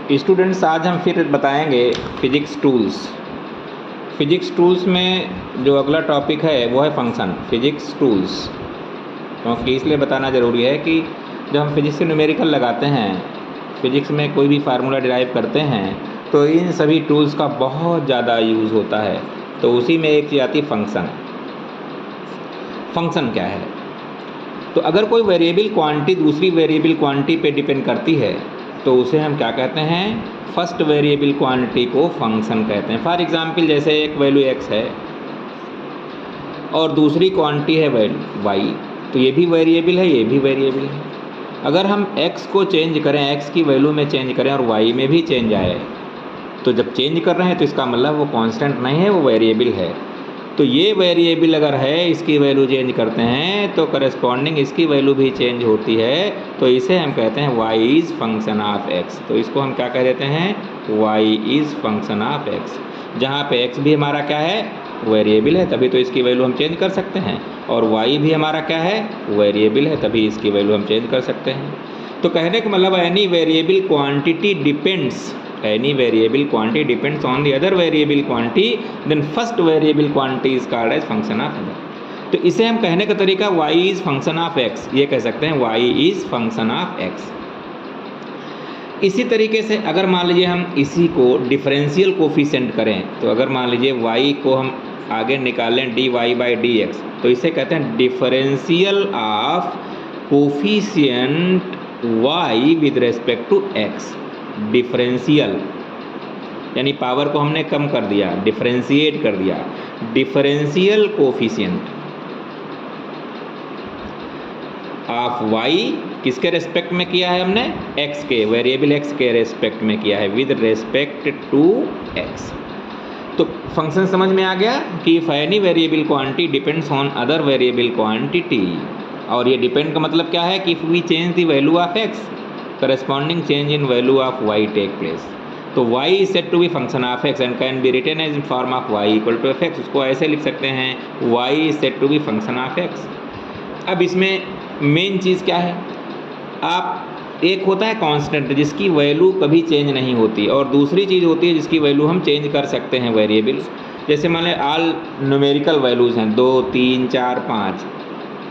Students, आज हम फिर बताएंगे फिजिक्स टूल्स। फिजिक्स टूल्स में जो अगला टॉपिक है वो है फंक्शन, फिजिक्स टूल्स। क्योंकि इसलिए बताना ज़रूरी है कि जब हम फिजिक्स से न्यूमेरिकल लगाते हैं, फिजिक्स में कोई भी फार्मूला डिराइव करते हैं, तो इन सभी टूल्स का बहुत ज़्यादा यूज़ होता है। तो उसी में एक चीज़ आती है फंक्शन। फंक्शन क्या है? तो अगर कोई वेरिएबल क्वांटिटी दूसरी वेरिएबल क्वांटिटी पे डिपेंड करती है तो उसे हम क्या कहते हैं? फर्स्ट वेरिएबल क्वांटिटी को फंक्शन कहते हैं। फॉर एग्जांपल, जैसे एक वैल्यू x है और दूसरी क्वांटिटी है वैल्यू y, तो ये भी वेरिएबल है, ये भी वेरिएबल है। अगर हम x को चेंज करें, x की वैल्यू में चेंज करें और y में भी चेंज आए, तो जब चेंज कर रहे हैं तो इसका मतलब वो कांस्टेंट नहीं है, वो वेरिएबल है। तो ये वेरिएबल अगर है, इसकी वैल्यू चेंज करते हैं तो करस्पॉन्डिंग इसकी वैल्यू भी चेंज होती है, तो इसे हम कहते हैं y is function of x। तो इसको हम क्या कह देते हैं? y is function of x। जहाँ पे x भी हमारा क्या है? वेरिएबल है, तभी तो इसकी वैल्यू हम चेंज कर सकते हैं। और y भी हमारा क्या है? वेरिएबल है, तभी इसकी वैल्यू हम चेंज कर सकते हैं। तो कहने का मतलब any variable quantity depends, any variable quantity depends on the other variable quantity, then first variable quantity is called as function of other। तो इसे हम कहने का तरीका y is function of x, ये कह सकते हैं y is function of x। इसी तरीके से अगर मान लीजिए हम इसी को डिफरेंशियल कोफिशिएंट करें, तो अगर मान लीजिए y को हम आगे निकालें dy/dx, तो इसे कहते हैं differential of coefficient y with respect to x। Differential यानी पावर को हमने कम कर दिया, डिफरेंशिएट कर दिया। डिफरेंशियल कोफिशिएंट ऑफ y किसके रेस्पेक्ट में किया है हमने? x के, वेरिएबल x के रेस्पेक्ट में किया है, विद रेस्पेक्ट टू x। तो फंक्शन समझ में आ गया कि if any variable quantity depends on other variable quantity, और ये डिपेंड का मतलब क्या है कि if we change the value of x, corresponding change in value of y take place। तो y is said to be function of x and can be written as in form of y equal to fx। उसको ऐसे लिख सकते हैं, y is said to be function of x। अब इसमें main चीज़ क्या है? आप एक होता है कांस्टेंट जिसकी वैल्यू कभी चेंज नहीं होती, और दूसरी चीज़ होती है जिसकी वैल्यू हम चेंज कर सकते हैं, वेरिएबल। जैसे मान लें ऑल न्यूमेरिकल वैल्यूज़ हैं 2, 3, 4, 5,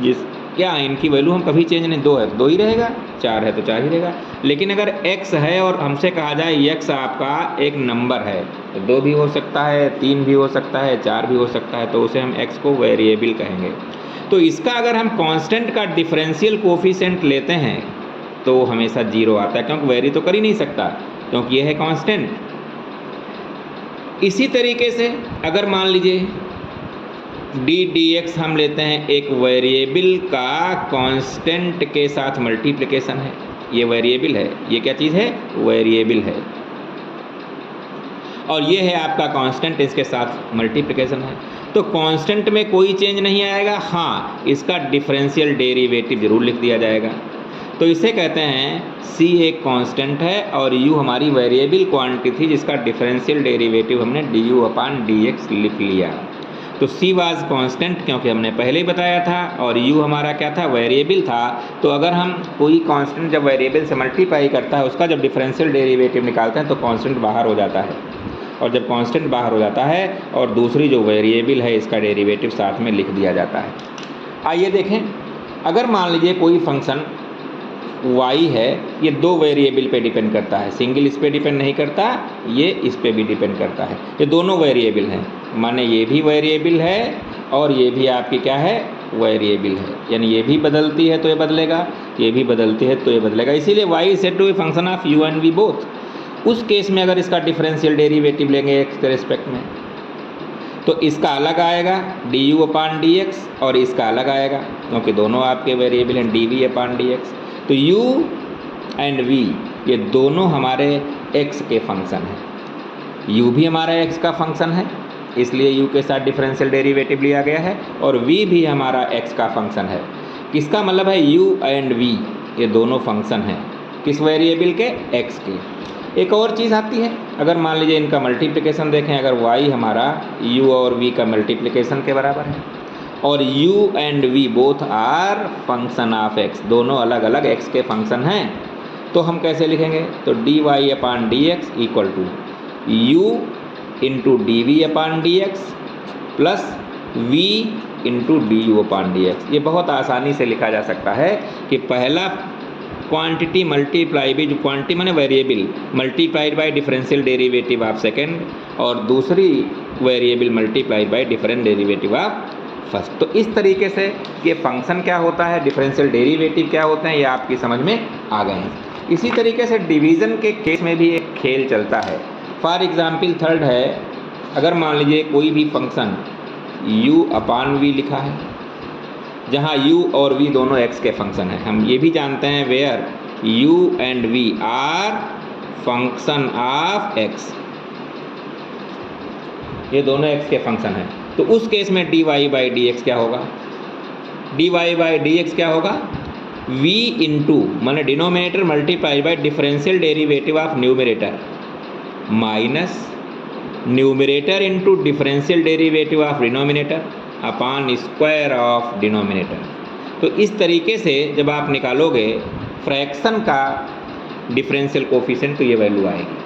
जिस क्या इनकी वैल्यू हम कभी चेंज नहीं, 2 है तो 2 ही रहेगा, 4 है तो 4 ही रहेगा। लेकिन अगर x है और हमसे कहा जाए x आपका एक नंबर है, तो 2 भी हो सकता है, 3 भी हो सकता है, 4 भी हो सकता है, तो उसे हम x को वेरिएबल कहेंगे। तो इसका अगर हम कांस्टेंट का डिफरेंशियल कोफिशिएंट लेते हैं तो हमेशा 0 आता है, क्योंकि वेरी तो कर ही नहीं सकता, क्योंकि यह है कांस्टेंट। इसी तरीके से अगर मान लीजिए dx हम लेते हैं, एक वेरिएबल का कांस्टेंट के साथ मल्टीप्लिकेशन है, ये वेरिएबल है, ये क्या चीज़ है? वेरिएबल है। और ये है आपका कांस्टेंट, इसके साथ मल्टीप्लिकेशन है। तो कांस्टेंट में कोई चेंज नहीं आएगा, हाँ इसका डिफरेंशियल डेरिवेटिव जरूर लिख दिया जाएगा। तो इसे कहते हैं c एक कांस्टेंट है और u हमारी वेरिएबल क्वांटिटी थी जिसका डिफरेंशियल डेरिवेटिव हमने du/dx लिख लिया। तो c वाज कांस्टेंट क्योंकि हमने पहले ही बताया था, और u हमारा क्या था? वेरिएबल था। तो अगर हम कोई कांस्टेंट जब वेरिएबल से मल्टीप्लाई करता है, उसका जब डिफरेंशियल डेरिवेटिव निकालते हैं तो कांस्टेंट बाहर हो जाता है, और जब कांस्टेंट बाहर हो जाता है और दूसरी जो वेरिएबल है इसका डेरिवेटिव साथ में लिख दिया जाता है। आइए देखें, अगर मान लीजिए कोई फंक्शन y है, ये 2 वेरिएबल पे डिपेंड करता है, सिंगल इस पे डिपेंड नहीं करता, ये इस पे भी डिपेंड करता है। ये दोनों वेरिएबल हैं, माने ये भी वेरिएबल है और ये भी आपकी क्या है? वेरिएबल है। यानी ये भी बदलती है तो ये बदलेगा, ये भी बदलती है तो ये बदलेगा। इसीलिए y is said to be function of u and v both. उस केस में अगर इसका डिफरेंशियल डेरिवेटिव लेंगे x के रिस्पेक्ट में, तो इसका अलग आएगा du/dx और इसका अलग आएगा, क्योंकि दोनों आपके वेरिएबल हैं dv/dx। तो u एंड v ये दोनों हमारे x के फंक्शन हैं। u भी हमारा x का फंक्शन है, इसलिए u के साथ डिफरेंशियल डेरिवेटिव लिया गया है, और v भी हमारा x का फंक्शन है। किसका मतलब है? u एंड v ये दोनों फंक्शन हैं, किस वेरिएबल के? x के। एक और चीज़ आती है, अगर मान लीजिए इनका मल्टीप्लिकेशन देखें, अगर y हमारा u और v का मल्टीप्लिकेशन के बराबर है, और u and v both are function of x, दोनों अलग अलग x के फंक्शन हैं, तो हम कैसे लिखेंगे? तो d y upon d x equal to u into d v upon d x plus v into d u upon d x. ये बहुत आसानी से लिखा जा सकता है कि पहला क्वांटिटी मल्टीप्लाई बाई, जो क्वांटिटी माने variable, multiplied by differential derivative of second, और दूसरी variable multiplied by different derivative of first. तो इस तरीके से ये फंक्शन क्या होता है, डिफरेंशियल डेरिवेटिव क्या होते हैं, ये आपकी समझ में आ गए हैं। इसी तरीके से डिवीज़न के केस में भी एक खेल चलता है। फॉर एग्जाम्पल थर्ड है, अगर मान लीजिए कोई भी फंक्शन u अपान वी लिखा है, जहाँ u और v दोनों x के फंक्शन हैं। हम ये भी जानते हैं where u and v are function of x, ये दोनों x के फंक्शन हैं। तो उस केस में dy बाई डी एक्स क्या होगा? dy बाई डी एक्स क्या होगा? v इंटू माने denominator multiply by differential derivative of numerator minus numerator into differential derivative of denominator upon square of denominator. तो इस तरीके से जब आप निकालोगे फ्रैक्शन का डिफरेंशियल कोफिशिएंट तो ये वैल्यू आएगी।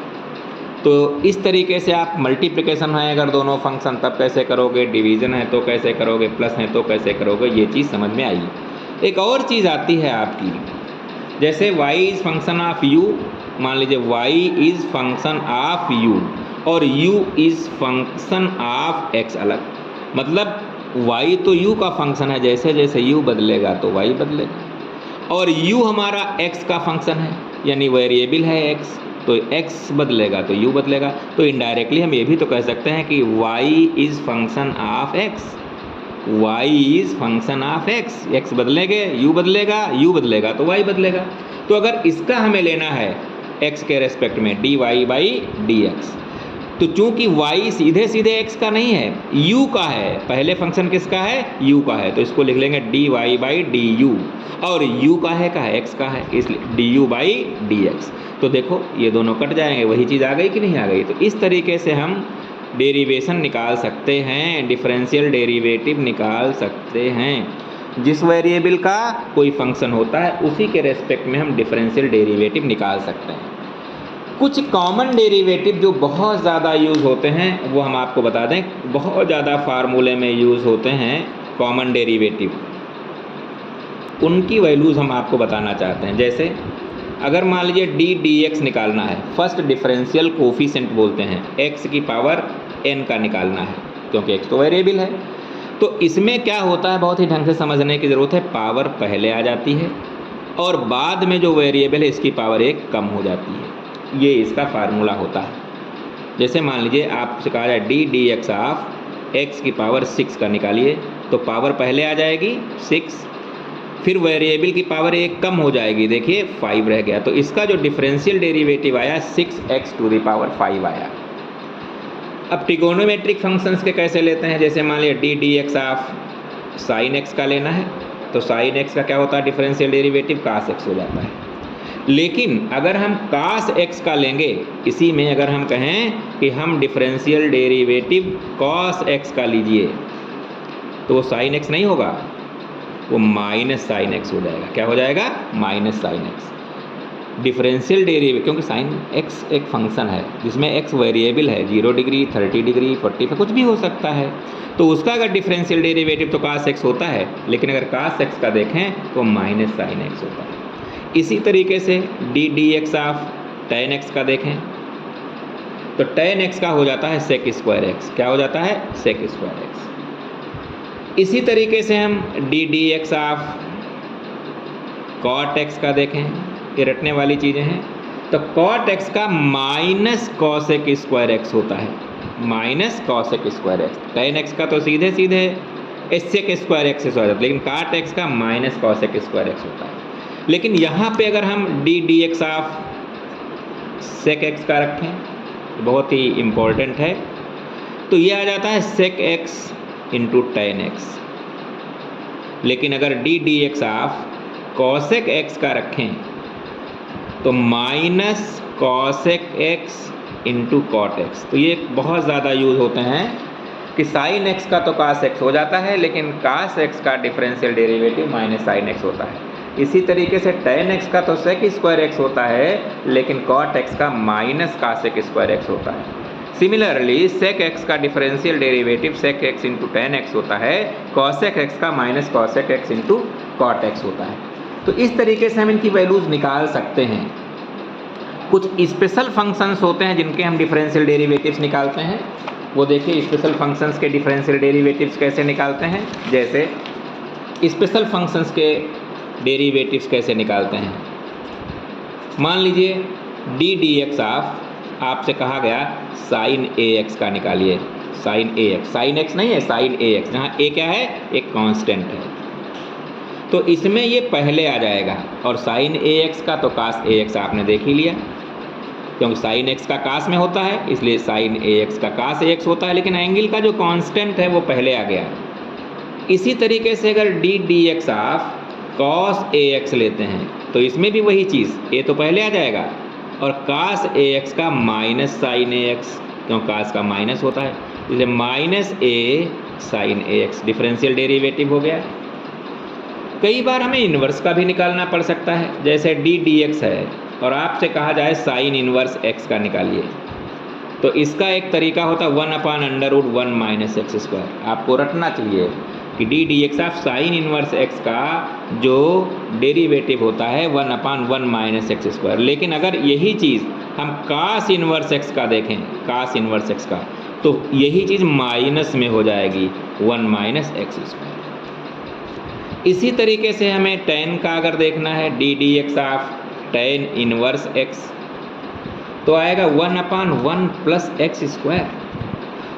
तो इस तरीके से आप मल्टीप्लिकेशन है अगर दोनों फंक्शन तब कैसे करोगे, डिवीज़न है तो कैसे करोगे, प्लस है तो कैसे करोगे, ये चीज़ समझ में आई। एक और चीज़ आती है आपकी, जैसे y is function of u, मान लीजिए y is function of u और u is function of x अलग, मतलब y तो u का फंक्शन है, जैसे जैसे u बदलेगा तो y बदलेगा, और u हमारा x का फंक्शन है यानी वेरिएबल है x, तो x बदलेगा तो u बदलेगा। तो इनडायरेक्टली हम ये भी तो कह सकते हैं कि y is function of x, y is function of x, x बदलेंगे u बदलेगा, u बदलेगा तो y बदलेगा। तो अगर इसका हमें लेना है x के रेस्पेक्ट में dy बाई डी एक्स, तो चूंकि y सीधे सीधे x का नहीं है, u का है, पहले फंक्शन किसका है? u का है, तो इसको लिख लेंगे dy बाई डी यू, और u का है x का है, इसलिए du बाई डी एक्स। तो देखो ये दोनों कट जाएंगे, वही चीज़ आ गई कि नहीं आ गई? तो इस तरीके से हम डेरिवेशन निकाल सकते हैं, डिफरेंशियल डेरिवेटिव निकाल सकते हैं। जिस वेरिएबल का कोई फंक्शन होता है उसी के रेस्पेक्ट में हम डिफरेंशियल डेरिवेटिव निकाल सकते हैं। कुछ कॉमन डेरिवेटिव जो बहुत ज़्यादा यूज़ होते हैं वो हम आपको बता दें, बहुत ज़्यादा फार्मूले में यूज़ होते हैं कॉमन डेरिवेटिव, उनकी वैल्यूज़ हम आपको बताना चाहते हैं। जैसे अगर मान लीजिए डी एक्स निकालना है, फर्स्ट डिफरेंशियल कोफिशिएंट बोलते हैं, x की पावर n का निकालना है क्योंकि x तो वेरिएबल है। तो इसमें क्या होता है, बहुत ही ढंग से समझने की ज़रूरत है। पावर पहले आ जाती है और बाद में जो वेरिएबल है इसकी पावर 1 कम हो जाती है, ये इसका फार्मूला होता है। जैसे मान लीजिए आपसे कहा जाए डी एक्स ऑफ x की पावर 6 का निकालिए, तो पावर पहले आ जाएगी 6, फिर वेरिएबल की पावर 1 कम हो जाएगी, देखिए 5 रह गया। तो इसका जो डिफरेंशियल डेरिवेटिव आया 6x टू द पावर 5 आया। अब ट्रिगोनोमेट्रिक फंक्शंस के कैसे लेते हैं, जैसे मान लिया D x of sine x का लेना है, तो साइन एक्स का क्या होता है डिफरेंशियल डेरिवेटिव कास एक्स हो जाता है। लेकिन अगर हम कास एक्स का लेंगे, इसी में अगर हम कहें कि हम डिफरेंशियल डेरिवेटिव कॉस एक्स का लीजिए, तो वो साइन एक्स नहीं होगा, वो माइनस साइन एक्स हो जाएगा। क्या हो जाएगा? Minus sine x. Differential derivative, क्योंकि साइन एक्स एक फंक्शन है जिसमें एक्स वेरिएबल है, 0 डिग्री 30 डिग्री 45 कुछ भी हो सकता है, तो उसका अगर डिफरेंशियल डेरिवेटिव तो कास एक्स होता है, लेकिन अगर कास एक्स का देखें तो माइनस साइन एक्स होता है। इसी तरीके से D x of ten x का देखें तो टेन एक्स का हो जाता है सेक स्क्वायर एक्स। क्या हो जाता है? Sec square x. इसी तरीके से हम d x of cot x का देखें, ये रटने वाली चीज़ें हैं, तो कॉट एक्स का माइनस कॉसेक स्क्वायर एक्स होता है, minus cosec square x. Tan x का तो सीधे सीधे सेक स्क्वायर एक्स से हो जाता है, लेकिन कॉट एक्स का माइनस कॉसेक स्क्वायर एक्स होता है। लेकिन यहाँ पे अगर हम d x of sec x का रखें, बहुत ही इम्पोर्टेंट है, तो ये आ जाता है sec x into tan x. लेकिन अगर d x of cosec x का रखें तो minus cosec x into cot x. तो ये बहुत ज़्यादा यूज़ होते हैं कि साइन एक्स का तो कास एक्स हो जाता है, लेकिन कास एक्स का differential derivative minus sine x होता है। इसी तरीके से tan x का तो sec स्क्वायर x होता है, लेकिन cot x का माइनस cos स्क्वायर x होता है। सिमिलरली sec x का differential derivative sec x into tan x होता है, cosec x का minus cosec x into cot x होता है। तो इस तरीके से हम इनकी वैल्यूज निकाल सकते हैं। कुछ स्पेशल फंक्शंस होते हैं जिनके हम डिफरेंशियल डेरिवेटिव्स निकालते हैं, वो देखिए स्पेशल फंक्शंस के डिफरेंशियल डेरिवेटिव्स कैसे निकालते हैं। जैसे स्पेशल फंक्शंस के डेरिवेटिव्स कैसे निकालते हैं, मान लीजिए डी डी एक्स ऑफ, आपसे कहा गया साइन ए एक्स का निकालिए, साइन ए एक्स, साइन एक्स नहीं है साइन ए एक्स, जहाँ ए क्या है, एक कांस्टेंट है, तो इसमें ये पहले आ जाएगा। और साइन ए एक्स का तो कास ए एक्स आपने देख ही लिया, क्योंकि साइन एक्स का कास में होता है, इसलिए साइन ए एक्स का कास ए एक्स होता है, लेकिन एंगल का जो कांस्टेंट है वो पहले आ गया। इसी तरीके से अगर D D x of cos A x लेते हैं तो इसमें भी वही चीज़, ए तो पहले आ जाएगा, और कास ए एक्स का माइनस साइन ए एक्स, क्यों कास का माइनस होता है, इसलिए माइनस ए साइन ए एक्स डिफरेंशियल डेरिवेटिव हो गया। कई बार हमें इन्वर्स का भी निकालना पड़ सकता है, जैसे डी डी एक्स है और आपसे कहा जाए साइन इन्वर्स एक्स का निकालिए, तो इसका एक तरीका होता है 1/√1 माइनस एक्स स्क्वायर। आपको रटना चाहिए कि D D x of sine inverse x का जो डेरिवेटिव होता है 1/1 माइनस एक्स स्क्वायर। लेकिन अगर यही चीज़ हम कास इन्वर्स एक्स का देखें, कास इन्वर्स एक्स का, तो यही चीज़ माइनस में हो जाएगी 1 माइनस एक्स स्क्वायर। इसी तरीके से हमें tan का अगर देखना है, d D x of tan inverse x, तो आएगा 1/1 प्लस एक्स स्क्वायर।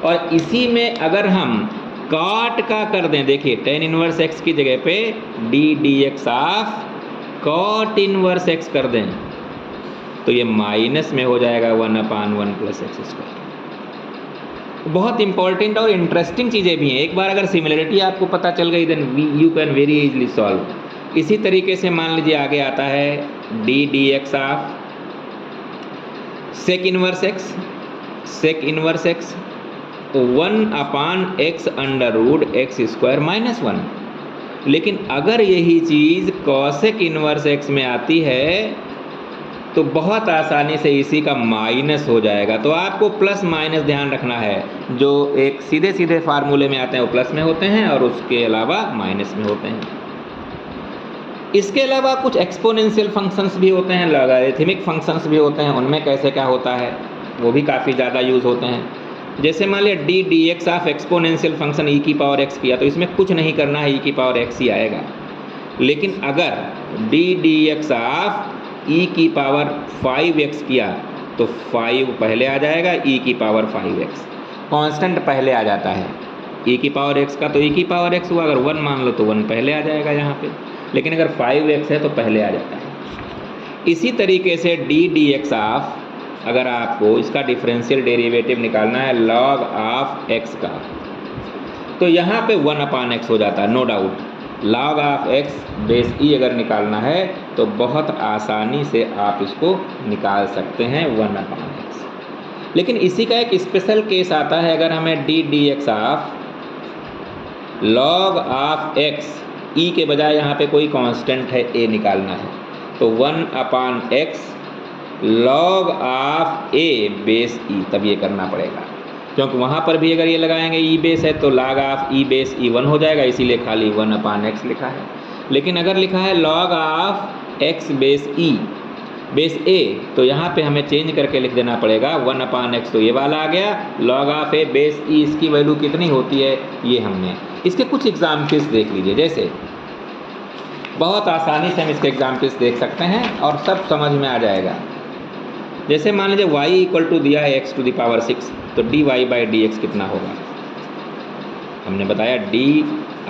और इसी में अगर हम cot का कर दें, देखिए tan इनवर्स x की जगह पे D D x of cot inverse x कर दें, तो ये माइनस में हो जाएगा 1/1 प्लस एक्स स्क्वायर। बहुत इंपॉर्टेंट और इंटरेस्टिंग चीज़ें भी हैं। एक बार अगर सिमिलरिटी आपको पता चल गई then you can very easily solve. इसी तरीके से मान लीजिए आगे आता है d D x of sec inverse x, sec inverse x 1/x √x square minus 1। लेकिन अगर यही चीज़ कॉसेक इनवर्स एक्स में आती है तो बहुत आसानी से इसी का माइनस हो जाएगा। तो आपको प्लस माइनस ध्यान रखना है, जो एक सीधे सीधे फार्मूले में आते हैं वो प्लस में होते हैं और उसके अलावा माइनस में होते हैं। इसके अलावा कुछ एक्सपोनेंशियल फंक्शंस भी होते हैं, लॉगरिथमिक फंक्शंस भी होते हैं, उनमें कैसे क्या होता है वो भी काफ़ी ज़्यादा यूज़ होते हैं। जैसे मान लिया D D x of exponential function e की पावर एक्स किया, तो इसमें कुछ नहीं करना है, ई की पावर एक्स ही आएगा। लेकिन अगर डी डी एक्स ऑफ ई की पावर 5x किया तो 5 पहले आ जाएगा, ई की पावर 5x, कांस्टेंट पहले आ जाता है। ई की पावर x का तो ई की पावर x हुआ, अगर 1 मान लो तो 1 पहले आ जाएगा यहाँ पे, लेकिन अगर 5x है तो पहले आ जाता है। इसी तरीके से डी डी एक्स ऑफ, अगर आपको इसका डिफरेंशियल डेरिवेटिव निकालना है log ऑफ x का, तो यहाँ पे 1/x हो जाता है, no doubt. log of x base e अगर निकालना है तो बहुत आसानी से आप इसको निकाल सकते हैं 1/x। लेकिन इसी का एक स्पेशल केस आता है, अगर हमें D D x of log of x, ई के बजाय यहाँ पे कोई कांस्टेंट है a निकालना है, तो 1/x log of a base e, तब ये करना पड़ेगा, क्योंकि वहाँ पर भी अगर ये लगाएंगे ई बेस है तो log ऑफ ई बेस ई 1 हो जाएगा, इसीलिए खाली 1/x लिखा है। लेकिन अगर लिखा है log of x base E base a, तो यहाँ पे हमें चेंज करके लिख देना पड़ेगा 1/x, तो ये वाला आ गया, log of a base e, इसकी वैल्यू कितनी होती है ये हमने। इसके कुछ एग्जाम्पल्स देख लीजिए, जैसे बहुत आसानी से हम इसके एग्जाम्पल्स देख सकते हैं और सब समझ में आ जाएगा। जैसे मान लीजिए y = दिया है x⁶, तो dy/dx कितना होगा, हमने बताया d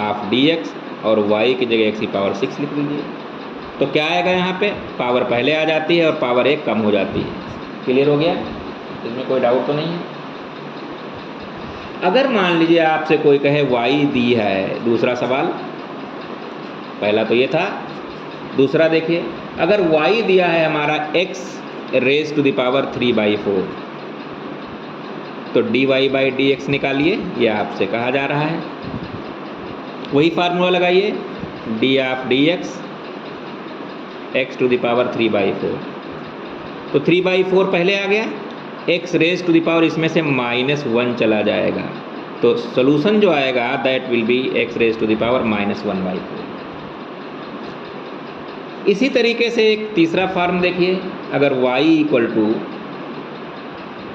ऑफ dx और y की जगह x⁶ लिख लीजिए, तो क्या आएगा, यहाँ पे पावर पहले आ जाती है और पावर 1 कम हो जाती है। क्लियर हो गया, इसमें कोई डाउट तो नहीं है। अगर मान लीजिए आपसे कोई कहे y दी है, दूसरा सवाल, पहला तो ये था, दूसरा देखिए, अगर y दिया है हमारा x⁻³ तो dy/dx निकालिए, ये आपसे कहा जा रहा है। वही फार्मूला लगाइए, d of dx x to the power 3/4। तो 3/4 पहले आ गया, x raise to the power इसमें से -1 चला जाएगा, तो सोल्यूशन जो आएगा that will be x raise to the power -1/4। इसी तरीके से एक तीसरा फॉर्म देखिए, अगर y equal to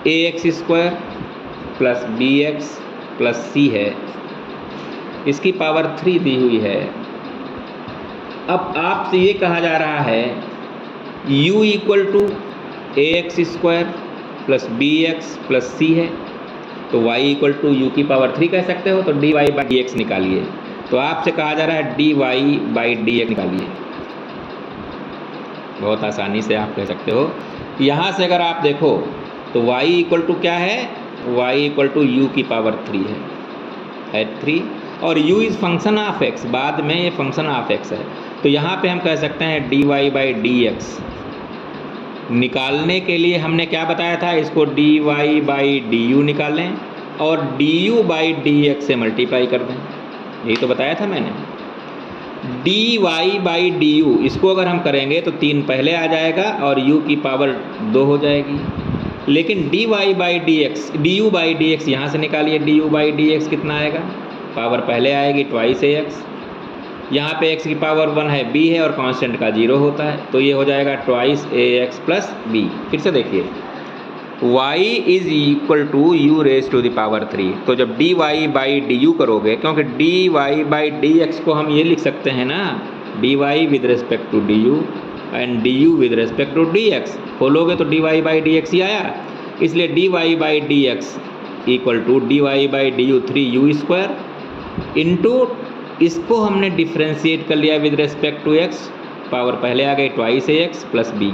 ax² plus bx plus c है, इसकी पावर 3 दी हुई है। अब आपसे ये कहा जा रहा है u equal to ax² plus bx plus c है, तो y इक्वल टू u की पावर 3 कह सकते हो, तो dy/dx निकालिए। तो आपसे कहा जा रहा है dy/dx निकालिए। बहुत आसानी से आप कह सकते हो। यहाँ से अगर आप देखो तो y इक्वल टू क्या है, y इक्वल टू u की पावर 3 है 3, और u is function of x, बाद में ये फंक्शन ऑफ x है। तो यहाँ पे हम कह सकते हैं dy/dx निकालने के लिए हमने क्या बताया था, इसको dy/du निकालें और du/dx से मल्टीप्लाई कर दें, यही तो बताया था मैंने। dy/du इसको अगर हम करेंगे तो 3 पहले आ जाएगा और u की पावर 2 हो जाएगी, लेकिन dy/dx du/dx यहाँ से निकालिए, du/dx कितना आएगा, पावर पहले आएगी ट्वाइस ax, यहाँ पे x की पावर 1 है, b है और कांस्टेंट का 0 होता है, तो ये हो जाएगा ट्वाइस ax प्लस b। फिर से देखिए y is equal to u raise to the power 3, तो जब dy/du करोगे, क्योंकि dy/dx को हम ये लिख सकते हैं ना, dy with respect to du and du with respect to dx, खोलोगे तो dy/dx ही आया, इसलिए dy/dx equal to dy/du 3u² into इसको हमने डिफ्रेंशिएट कर लिया with respect to x, power पहले आ गई ट्वाइस ax प्लस b,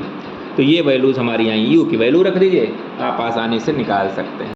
तो ये वैल्यूज़ हमारी यहाँ u की वैल्यू रख दीजिए, आप आसानी से निकाल सकते हैं।